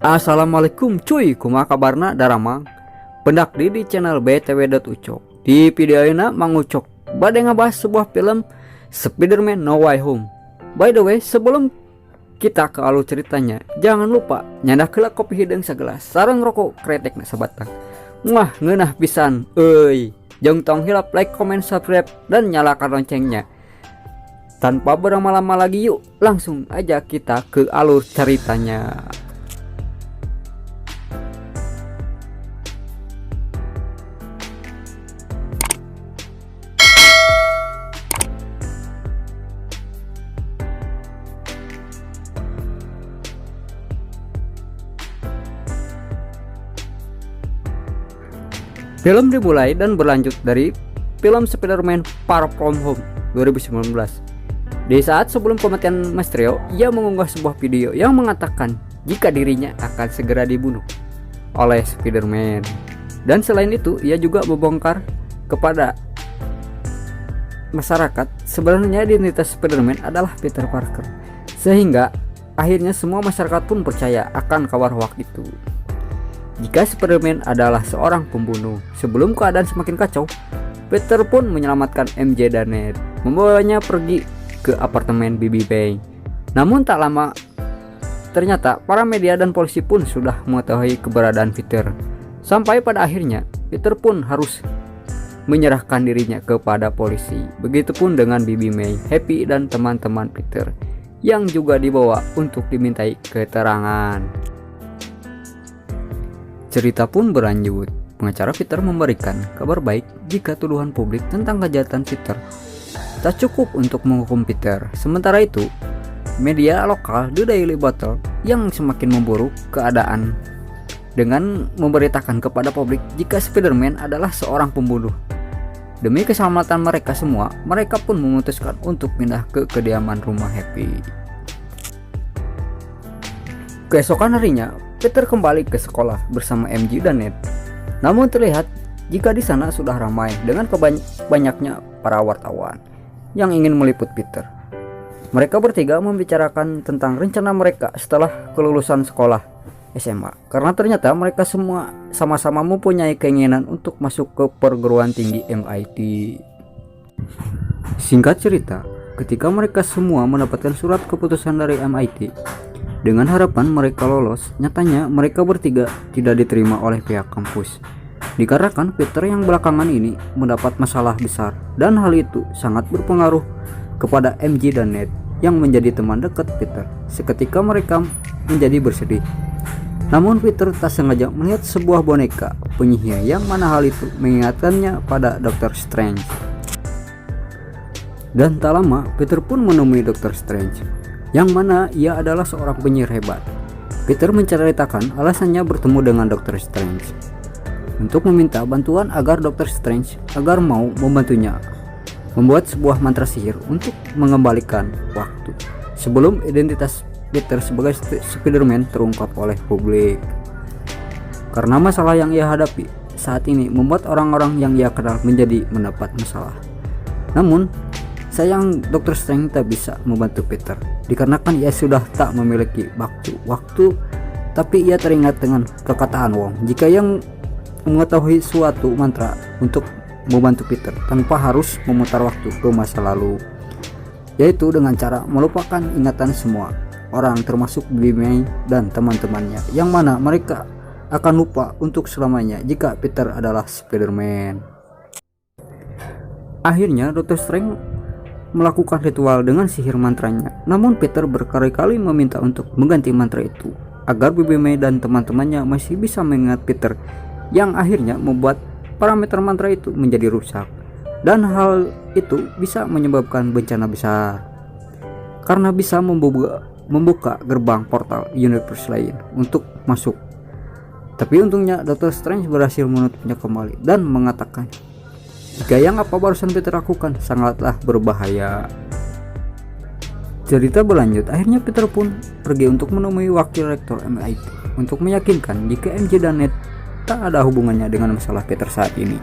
Assalamualaikum cuy, kumaha kabarna daramang. Pendak di channel btw.ucok. Di video ini Mang Ucok bade ngabahas sebuah film Spider-Man No Way Home. By the way, sebelum kita ke alur ceritanya, jangan lupa nyandak heula kopi hidung segelas sareng rokok kretek na sabatang. Wah, ngeunah pisan euy. Jeung tong hilap like, comment, subscribe dan nyalakan loncengnya. Tanpa berlama-lama lagi, yuk langsung aja kita ke alur ceritanya. Film dimulai dan berlanjut dari film Spider-Man Far From Home 2019. Di saat sebelum kematian Mysterio, ia mengunggah sebuah video yang mengatakan jika dirinya akan segera dibunuh oleh Spider-Man. Dan selain itu, ia juga membongkar kepada masyarakat sebenarnya identitas Spider-Man adalah Peter Parker. Sehingga akhirnya semua masyarakat pun percaya akan kabar hoax itu. Jika Spider-Man adalah seorang pembunuh. Sebelum keadaan semakin kacau, Peter pun menyelamatkan MJ dan Ned, membawanya pergi ke apartemen Bibi May. Namun tak lama, ternyata para media dan polisi pun sudah mengetahui keberadaan Peter. Sampai pada akhirnya, Peter pun harus menyerahkan dirinya kepada polisi. Begitupun dengan Bibi May, Happy dan teman-teman Peter yang juga dibawa untuk dimintai keterangan. Cerita pun berlanjut. Pengacara Peter memberikan kabar baik jika tuduhan publik tentang kejahatan Peter tak cukup untuk menghukum Peter. Sementara itu, media lokal The Daily Bugle yang semakin memburuk keadaan dengan memberitakan kepada publik jika Spider-Man adalah seorang pembunuh. Demi keselamatan mereka semua, mereka pun memutuskan untuk pindah ke kediaman rumah Happy. Keesokan harinya, Peter kembali ke sekolah bersama MJ dan Ned. Namun terlihat jika di sana sudah ramai dengan banyaknya para wartawan yang ingin meliput Peter. Mereka bertiga membicarakan tentang rencana mereka setelah kelulusan sekolah SMA. Karena ternyata mereka semua sama-sama mempunyai keinginan untuk masuk ke perguruan tinggi MIT. Singkat cerita, ketika mereka semua mendapatkan surat keputusan dari MIT dengan harapan mereka lolos, nyatanya mereka bertiga tidak diterima oleh pihak kampus. Dikarenakan Peter yang belakangan ini mendapat masalah besar dan hal itu sangat berpengaruh kepada MJ dan Ned yang menjadi teman dekat Peter. Seketika mereka menjadi bersedih. Namun Peter tak sengaja melihat sebuah boneka penyihir yang mana hal itu mengingatkannya pada Dr. Strange. Dan tak lama Peter pun menemui Dr. Strange, yang mana ia adalah seorang penyihir hebat. Peter menceritakan alasannya bertemu dengan Dr. Strange untuk meminta bantuan agar Dr. Strange agar mau membantunya membuat sebuah mantra sihir untuk mengembalikan waktu sebelum identitas Peter sebagai Spider-Man terungkap oleh publik. Karena masalah yang ia hadapi saat ini membuat orang-orang yang ia kenal menjadi mendapat masalah. Namun sayang Dr. Strange tak bisa membantu Peter dikarenakan ia sudah tak memiliki waktu, tapi ia teringat dengan perkataan Wong jika yang mengetahui suatu mantra untuk membantu Peter tanpa harus memutar waktu ke masa lalu, yaitu dengan cara melupakan ingatan semua orang termasuk Bibi May dan teman-temannya, yang mana mereka akan lupa untuk selamanya jika Peter adalah Spider-Man. Akhirnya Dr. Strange melakukan ritual dengan sihir mantranya. Namun Peter berkali-kali meminta untuk mengganti mantra itu agar Bibi May dan teman-temannya masih bisa mengingat Peter, yang akhirnya membuat parameter mantra itu menjadi rusak. Dan hal itu bisa menyebabkan bencana besar karena bisa membuka gerbang portal universe lain untuk masuk. Tapi untungnya Dr. Strange berhasil menutupnya kembali dan mengatakan jika yang apa barusan Peter lakukan sangatlah berbahaya. Cerita berlanjut. Akhirnya Peter pun pergi untuk menemui wakil rektor MIT untuk meyakinkan jika MJ dan Ned tak ada hubungannya dengan masalah Peter saat ini,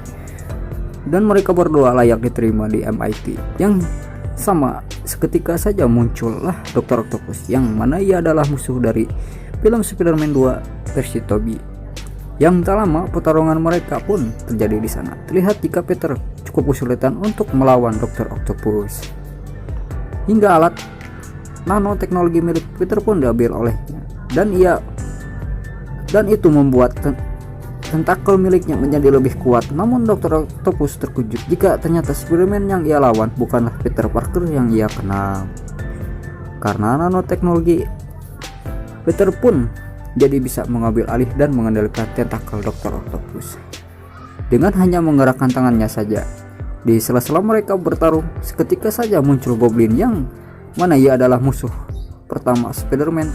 dan mereka berdua layak diterima di MIT. Yang sama seketika saja muncullah Dr. Octopus, yang mana ia adalah musuh dari film Spider-Man 2 versi Tobey. Yang tak lama pertarungan mereka pun terjadi di sana. Terlihat jika Peter cukup kesulitan untuk melawan Dr. Octopus. Hingga alat nanoteknologi milik Peter pun diambil olehnya, dan itu membuat tentakel miliknya menjadi lebih kuat. Namun Dr. Octopus terkejut jika ternyata Spider-Man yang ia lawan bukanlah Peter Parker yang ia kenal. Karena nanoteknologi, Peter pun jadi bisa mengambil alih dan mengendalikan tentakel Dr. Octopus dengan hanya menggerakkan tangannya saja. Di sela-sela mereka bertarung, seketika saja muncul Goblin yang mana ia adalah musuh pertama Spider-Man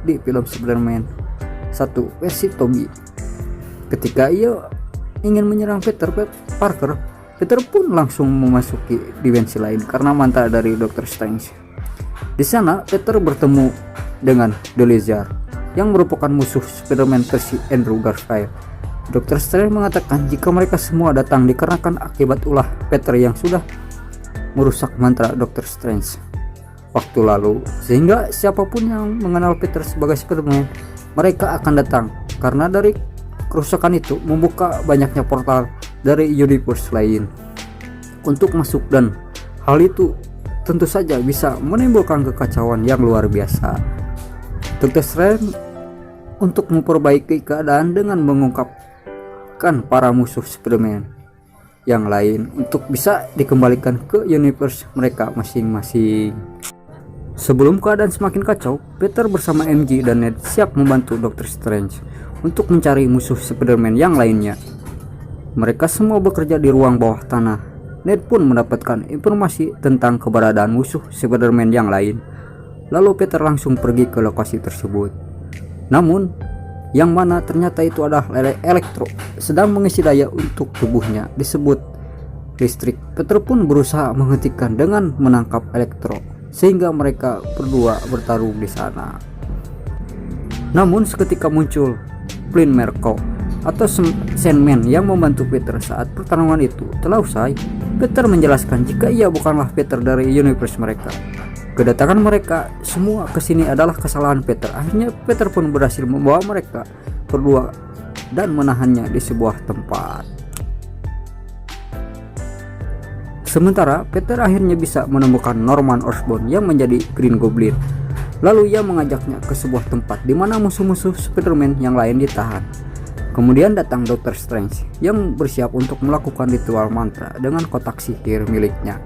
di film Spider-Man 1 versi Tobey. Ketika ia ingin menyerang Peter Parker, Peter pun langsung memasuki dimensi lain karena mantra dari Dr. Strange. Di sana Peter bertemu dengan The Lizard yang merupakan musuh Spider-Man versi Andrew Garfield. Dr. Strange mengatakan jika mereka semua datang dikarenakan akibat ulah Peter yang sudah merusak mantra Dr. Strange waktu lalu, sehingga siapapun yang mengenal Peter sebagai Spider-Man, mereka akan datang karena dari kerusakan itu membuka banyaknya portal dari universe lain untuk masuk, dan hal itu tentu saja bisa menimbulkan kekacauan yang luar biasa. Dr. Strange untuk memperbaiki keadaan dengan mengungkapkan para musuh Spider-Man yang lain untuk bisa dikembalikan ke universe mereka masing-masing. Sebelum keadaan semakin kacau, Peter bersama MJ dan Ned siap membantu Dr. Strange untuk mencari musuh Spider-Man yang lainnya. Mereka semua bekerja di ruang bawah tanah. Ned pun mendapatkan informasi tentang keberadaan musuh Spider-Man yang lain. Lalu Peter langsung pergi ke lokasi tersebut. Namun, yang mana ternyata itu adalah Electro sedang mengisi daya untuk tubuhnya disebut listrik. Peter pun berusaha menghentikan dengan menangkap Electro, sehingga mereka berdua bertarung di sana. Namun seketika muncul Flynn Merkel atau Sandman yang membantu Peter saat pertarungan itu telah usai. Peter menjelaskan jika ia bukanlah Peter dari universe mereka. Kedatangan mereka semua ke sini adalah kesalahan Peter. Akhirnya Peter pun berhasil membawa mereka berdua dan menahannya di sebuah tempat. Sementara Peter akhirnya bisa menemukan Norman Osborn yang menjadi Green Goblin. Lalu ia mengajaknya ke sebuah tempat di mana musuh-musuh Spider-Man yang lain ditahan. Kemudian datang Dr. Strange yang bersiap untuk melakukan ritual mantra dengan kotak sihir miliknya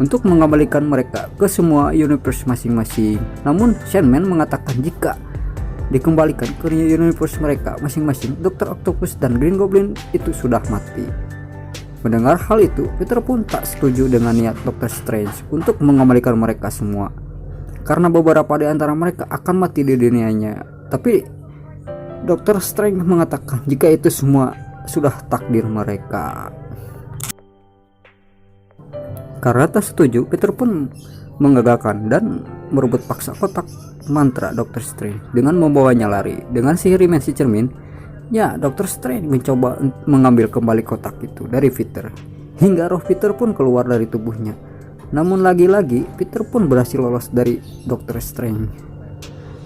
untuk mengembalikan mereka ke semua universe masing-masing. Namun Sandman mengatakan jika dikembalikan ke universe mereka masing-masing, Dr. Octopus dan Green Goblin itu sudah mati. Mendengar hal itu, Peter pun tak setuju dengan niat Dr. Strange untuk mengembalikan mereka semua, karena beberapa di antara mereka akan mati di dunianya. Tapi Dr. Strange mengatakan jika itu semua sudah takdir mereka. Karena tak setuju, Peter pun menggagalkan dan merebut paksa kotak mantra Dr. Strange dengan membawanya lari. Dengan sihir dimensi cermin, ya, Dr. Strange mencoba mengambil kembali kotak itu dari Peter, hingga roh Peter pun keluar dari tubuhnya. Namun lagi-lagi Peter pun berhasil lolos dari Dr. Strange.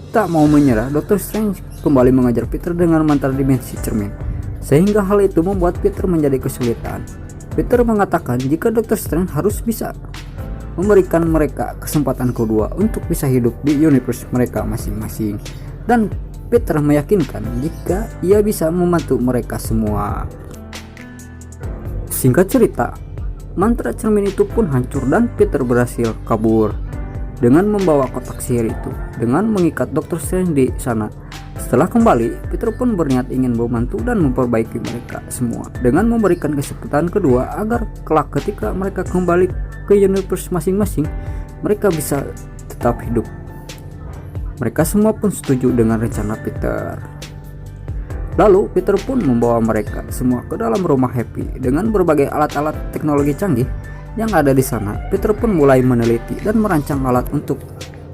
Tak mau menyerah, Dr. Strange kembali mengajar Peter dengan mantra dimensi cermin, sehingga hal itu membuat Peter menjadi kesulitan. Peter mengatakan jika Dr. Strange harus bisa memberikan mereka kesempatan kedua untuk bisa hidup di universe mereka masing-masing, dan Peter meyakinkan jika ia bisa membantu mereka semua. Singkat cerita, mantra cermin itu pun hancur dan Peter berhasil kabur dengan membawa kotak sihir itu dengan mengikat Dr. Strange di sana. Setelah kembali, Peter pun berniat ingin membantu dan memperbaiki mereka semua dengan memberikan kesempatan kedua agar kelak ketika mereka kembali ke universe masing-masing, mereka bisa tetap hidup. Mereka semua pun setuju dengan rencana Peter. Lalu Peter pun membawa mereka semua ke dalam rumah Happy dengan berbagai alat-alat teknologi canggih yang ada di sana. Peter pun mulai meneliti dan merancang alat untuk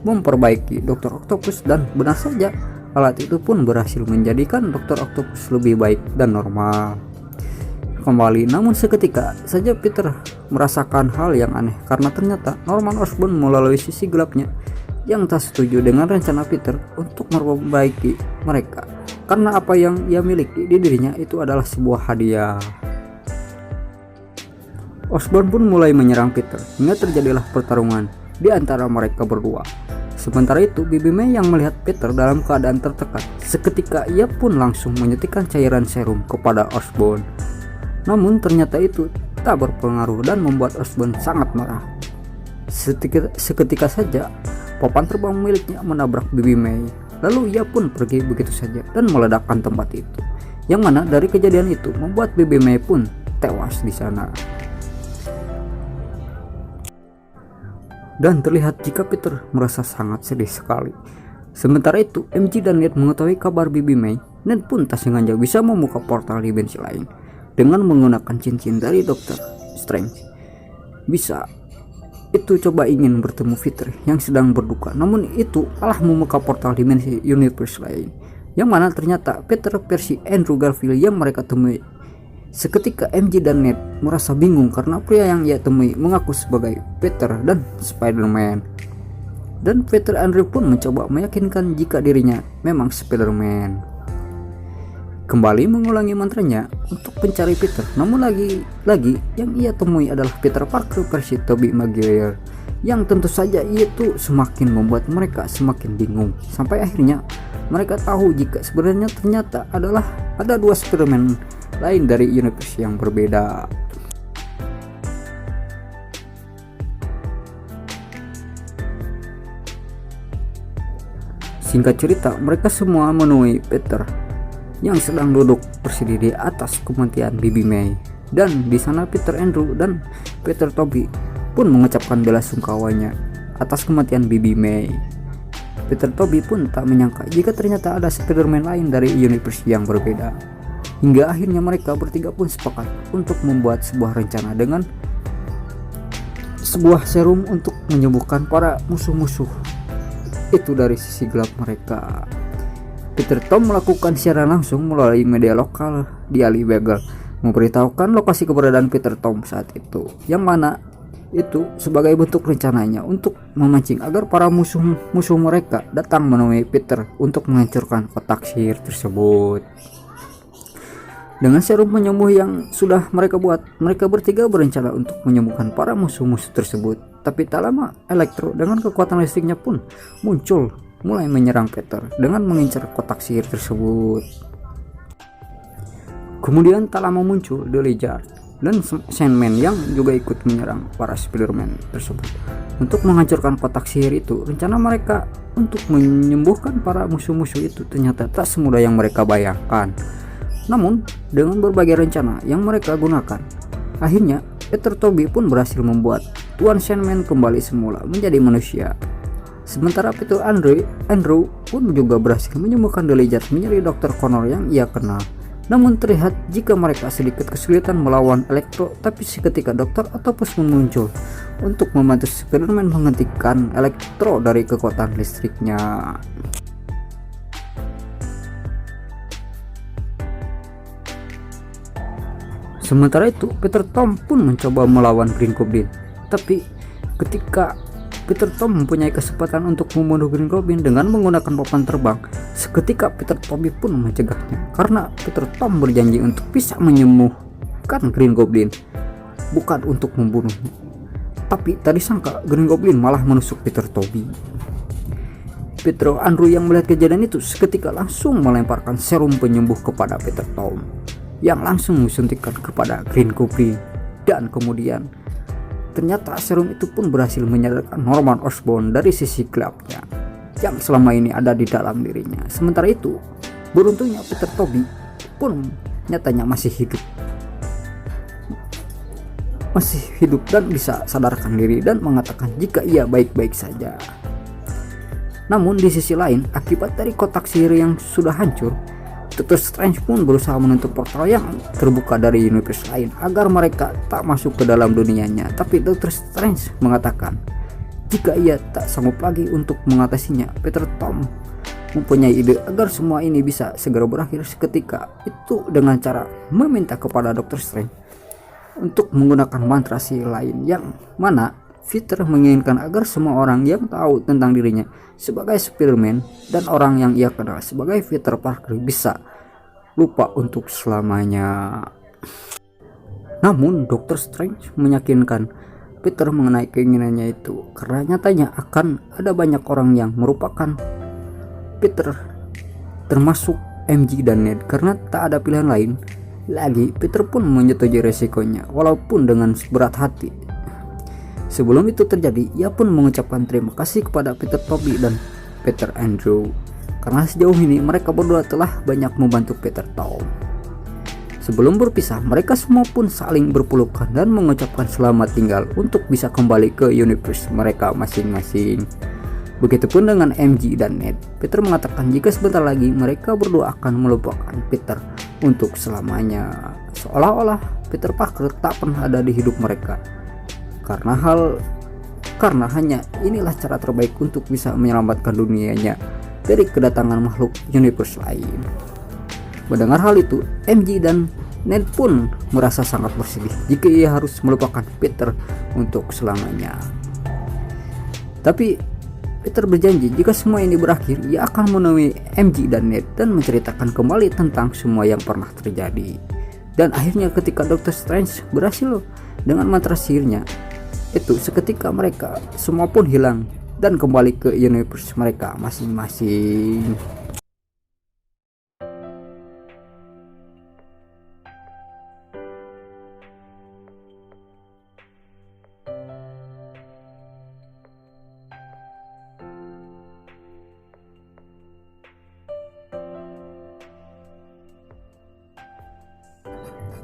memperbaiki Dr. Octopus, dan benar saja alat itu pun berhasil menjadikan Dr. Octopus lebih baik dan normal kembali. Namun seketika saja Peter merasakan hal yang aneh karena ternyata Norman Osborn melalui sisi gelapnya yang tak setuju dengan rencana Peter untuk memperbaiki mereka, karena apa yang ia miliki di dirinya itu adalah sebuah hadiah. Osborn pun mulai menyerang Peter hingga terjadilah pertarungan di antara mereka berdua. Sementara itu, Bibi May yang melihat Peter dalam keadaan tertekan, seketika ia pun langsung menyuntikkan cairan serum kepada Osborn. Namun ternyata itu tak berpengaruh dan membuat Osborn sangat marah. Seketika saja papan terbang miliknya menabrak Bibi May. Lalu ia pun pergi begitu saja dan meledakkan tempat itu. Yang mana dari kejadian itu membuat Bibi May pun tewas di sana. Dan terlihat jika Peter merasa sangat sedih sekali. Sementara itu, MJ dan Ned mengetahui kabar Bibi May. Ned pun tak sengaja bisa membuka portal dimensi lain dengan menggunakan cincin dari Dr. Strange. Bisa itu coba ingin bertemu Peter yang sedang berduka, namun itu malah membuka portal dimensi universe lain, yang mana ternyata Peter versi Andrew Garfield yang mereka temui. Seketika MJ dan Ned merasa bingung karena pria yang ia temui mengaku sebagai Peter dan Spider-Man. Dan Peter Andrew pun mencoba meyakinkan jika dirinya memang Spider-Man. Kembali mengulangi mantranya untuk mencari Peter, namun lagi-lagi yang ia temui adalah Peter Parker versi Tobey Maguire, yang tentu saja itu semakin membuat mereka semakin bingung, sampai akhirnya mereka tahu jika sebenarnya ternyata adalah ada dua Spider-Man lain dari universe yang berbeda. Singkat cerita, mereka semua menemui Peter yang sedang duduk bersih di atas kematian Bibi May, dan di sana Peter Andrew dan Peter Tobey pun mengucapkan bela sungkawanya atas kematian Bibi May. Peter Tobey pun tak menyangka jika ternyata ada Spider-Man lain dari universe yang berbeda. Hingga akhirnya mereka bertiga pun sepakat untuk membuat sebuah rencana dengan sebuah serum untuk menyembuhkan para musuh-musuh itu dari sisi gelap mereka. Peter Tom melakukan siaran langsung melalui media lokal di Ali Bagel, memberitahukan lokasi keberadaan Peter Tom saat itu, yang mana itu sebagai bentuk rencananya untuk memancing agar para musuh-musuh mereka datang menemui Peter untuk menghancurkan kotak sihir tersebut. Dengan serum penyembuh yang sudah mereka buat, mereka bertiga berencana untuk menyembuhkan para musuh-musuh tersebut. Tapi tak lama, Electro dengan kekuatan listriknya pun muncul, mulai menyerang Peter dengan mengincar kotak sihir tersebut. Kemudian tak lama muncul The Lizard dan Sandman yang juga ikut menyerang para Spider-Man tersebut. Untuk menghancurkan kotak sihir itu, rencana mereka untuk menyembuhkan para musuh-musuh itu ternyata tak semudah yang mereka bayangkan. Namun, dengan berbagai rencana yang mereka gunakan, akhirnya Peter Tobey pun berhasil membuat Tuan Sandman kembali semula menjadi manusia. Sementara Peter Andrew pun juga berhasil menyembuhkan The Lizard menjadi Dr. Connor yang ia kenal. Namun terlihat jika mereka sedikit kesulitan melawan Electro, tapi seketika Dr. Octopus pun muncul untuk membantu Spider-Man menghentikan Electro dari kekuatan listriknya. Sementara itu, Peter Tom pun mencoba melawan Green Goblin. Tapi ketika Peter Tom mempunyai kesempatan untuk membunuh Green Goblin dengan menggunakan papan terbang, seketika Peter Tobey pun mencegahnya karena Peter Tom berjanji untuk bisa menyembuhkan Green Goblin, bukan untuk membunuhnya. Tapi tadi sangka Green Goblin malah menusuk Peter Tobey. Peter Andrew yang melihat kejadian itu seketika langsung melemparkan serum penyembuh kepada Peter Tom, yang langsung disuntikkan kepada Green Goblin. Dan kemudian ternyata serum itu pun berhasil menyadarkan Norman Osborn dari sisi gelapnya yang selama ini ada di dalam dirinya. Sementara itu, beruntungnya Peter Tobey pun nyatanya masih hidup dan bisa sadarkan diri dan mengatakan jika ia baik-baik saja. Namun di sisi lain, akibat dari kotak sihir yang sudah hancur, Dr. Strange pun berusaha menutup portal yang terbuka dari universe lain agar mereka tak masuk ke dalam dunianya. Tapi Dr. Strange mengatakan jika ia tak sanggup lagi untuk mengatasinya. Peter Tom mempunyai ide agar semua ini bisa segera berakhir seketika itu dengan cara meminta kepada Dr. Strange untuk menggunakan mantra sihir lain, yang mana Peter menginginkan agar semua orang yang tahu tentang dirinya sebagai Spider-Man dan orang yang ia kenal sebagai Peter Parker bisa lupa untuk selamanya. Namun Dr. Strange meyakinkan Peter mengenai keinginannya itu karena nyatanya akan ada banyak orang yang merupakan Peter, termasuk MJ dan Ned, karena tak ada pilihan lain lagi. Peter pun menyetujui resikonya walaupun dengan berat hati. Sebelum itu terjadi, ia pun mengucapkan terima kasih kepada Peter Tobey dan Peter Andrew karena sejauh ini mereka berdua telah banyak membantu Peter Tom. Sebelum berpisah, mereka semua pun saling berpelukan dan mengucapkan selamat tinggal untuk bisa kembali ke universe mereka masing-masing. Begitupun dengan MJ dan Ned. Peter mengatakan jika sebentar lagi mereka berdua akan melupakan Peter untuk selamanya. Seolah-olah Peter Parker tak pernah ada di hidup mereka. Karena hanya inilah cara terbaik untuk bisa menyelamatkan dunianya dari kedatangan makhluk universe lain. Mendengar hal itu, MJ dan Ned pun merasa sangat bersedih jika ia harus melupakan Peter untuk selamanya. Tapi Peter berjanji jika semua ini berakhir, ia akan menemui MJ dan Ned dan menceritakan kembali tentang semua yang pernah terjadi. Dan akhirnya ketika Dr. Strange berhasil dengan mantra sihirnya, itu seketika mereka semua pun hilang dan kembali ke universe mereka masing-masing.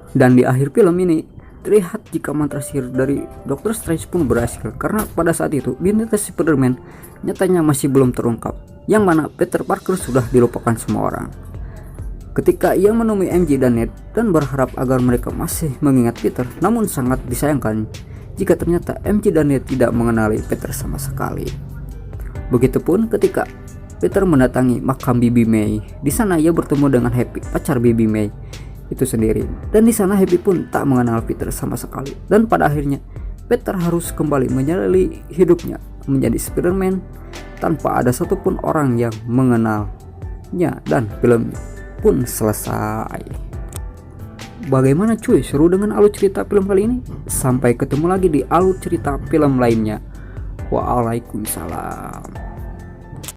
Dan di akhir film ini terlihat jika mantra sihir dari Dr. Strange pun berhasil, karena pada saat itu identitas Spider-Man nyatanya masih belum terungkap, yang mana Peter Parker sudah dilupakan semua orang. Ketika ia menemui MJ dan Ned dan berharap agar mereka masih mengingat Peter, namun sangat disayangkan jika ternyata MJ dan Ned tidak mengenali Peter sama sekali. Begitupun ketika Peter mendatangi makam Bibi May. Di sana ia bertemu dengan Happy, pacar Bibi May itu sendiri. Dan di sana Happy pun tak mengenal Peter sama sekali. Dan pada akhirnya Peter harus kembali menjalani hidupnya menjadi Spider-Man tanpa ada satupun orang yang mengenalnya, dan film pun selesai. Bagaimana cuy, seru dengan alur cerita film kali ini? Sampai ketemu lagi di alur cerita film lainnya. Waalaikumsalam.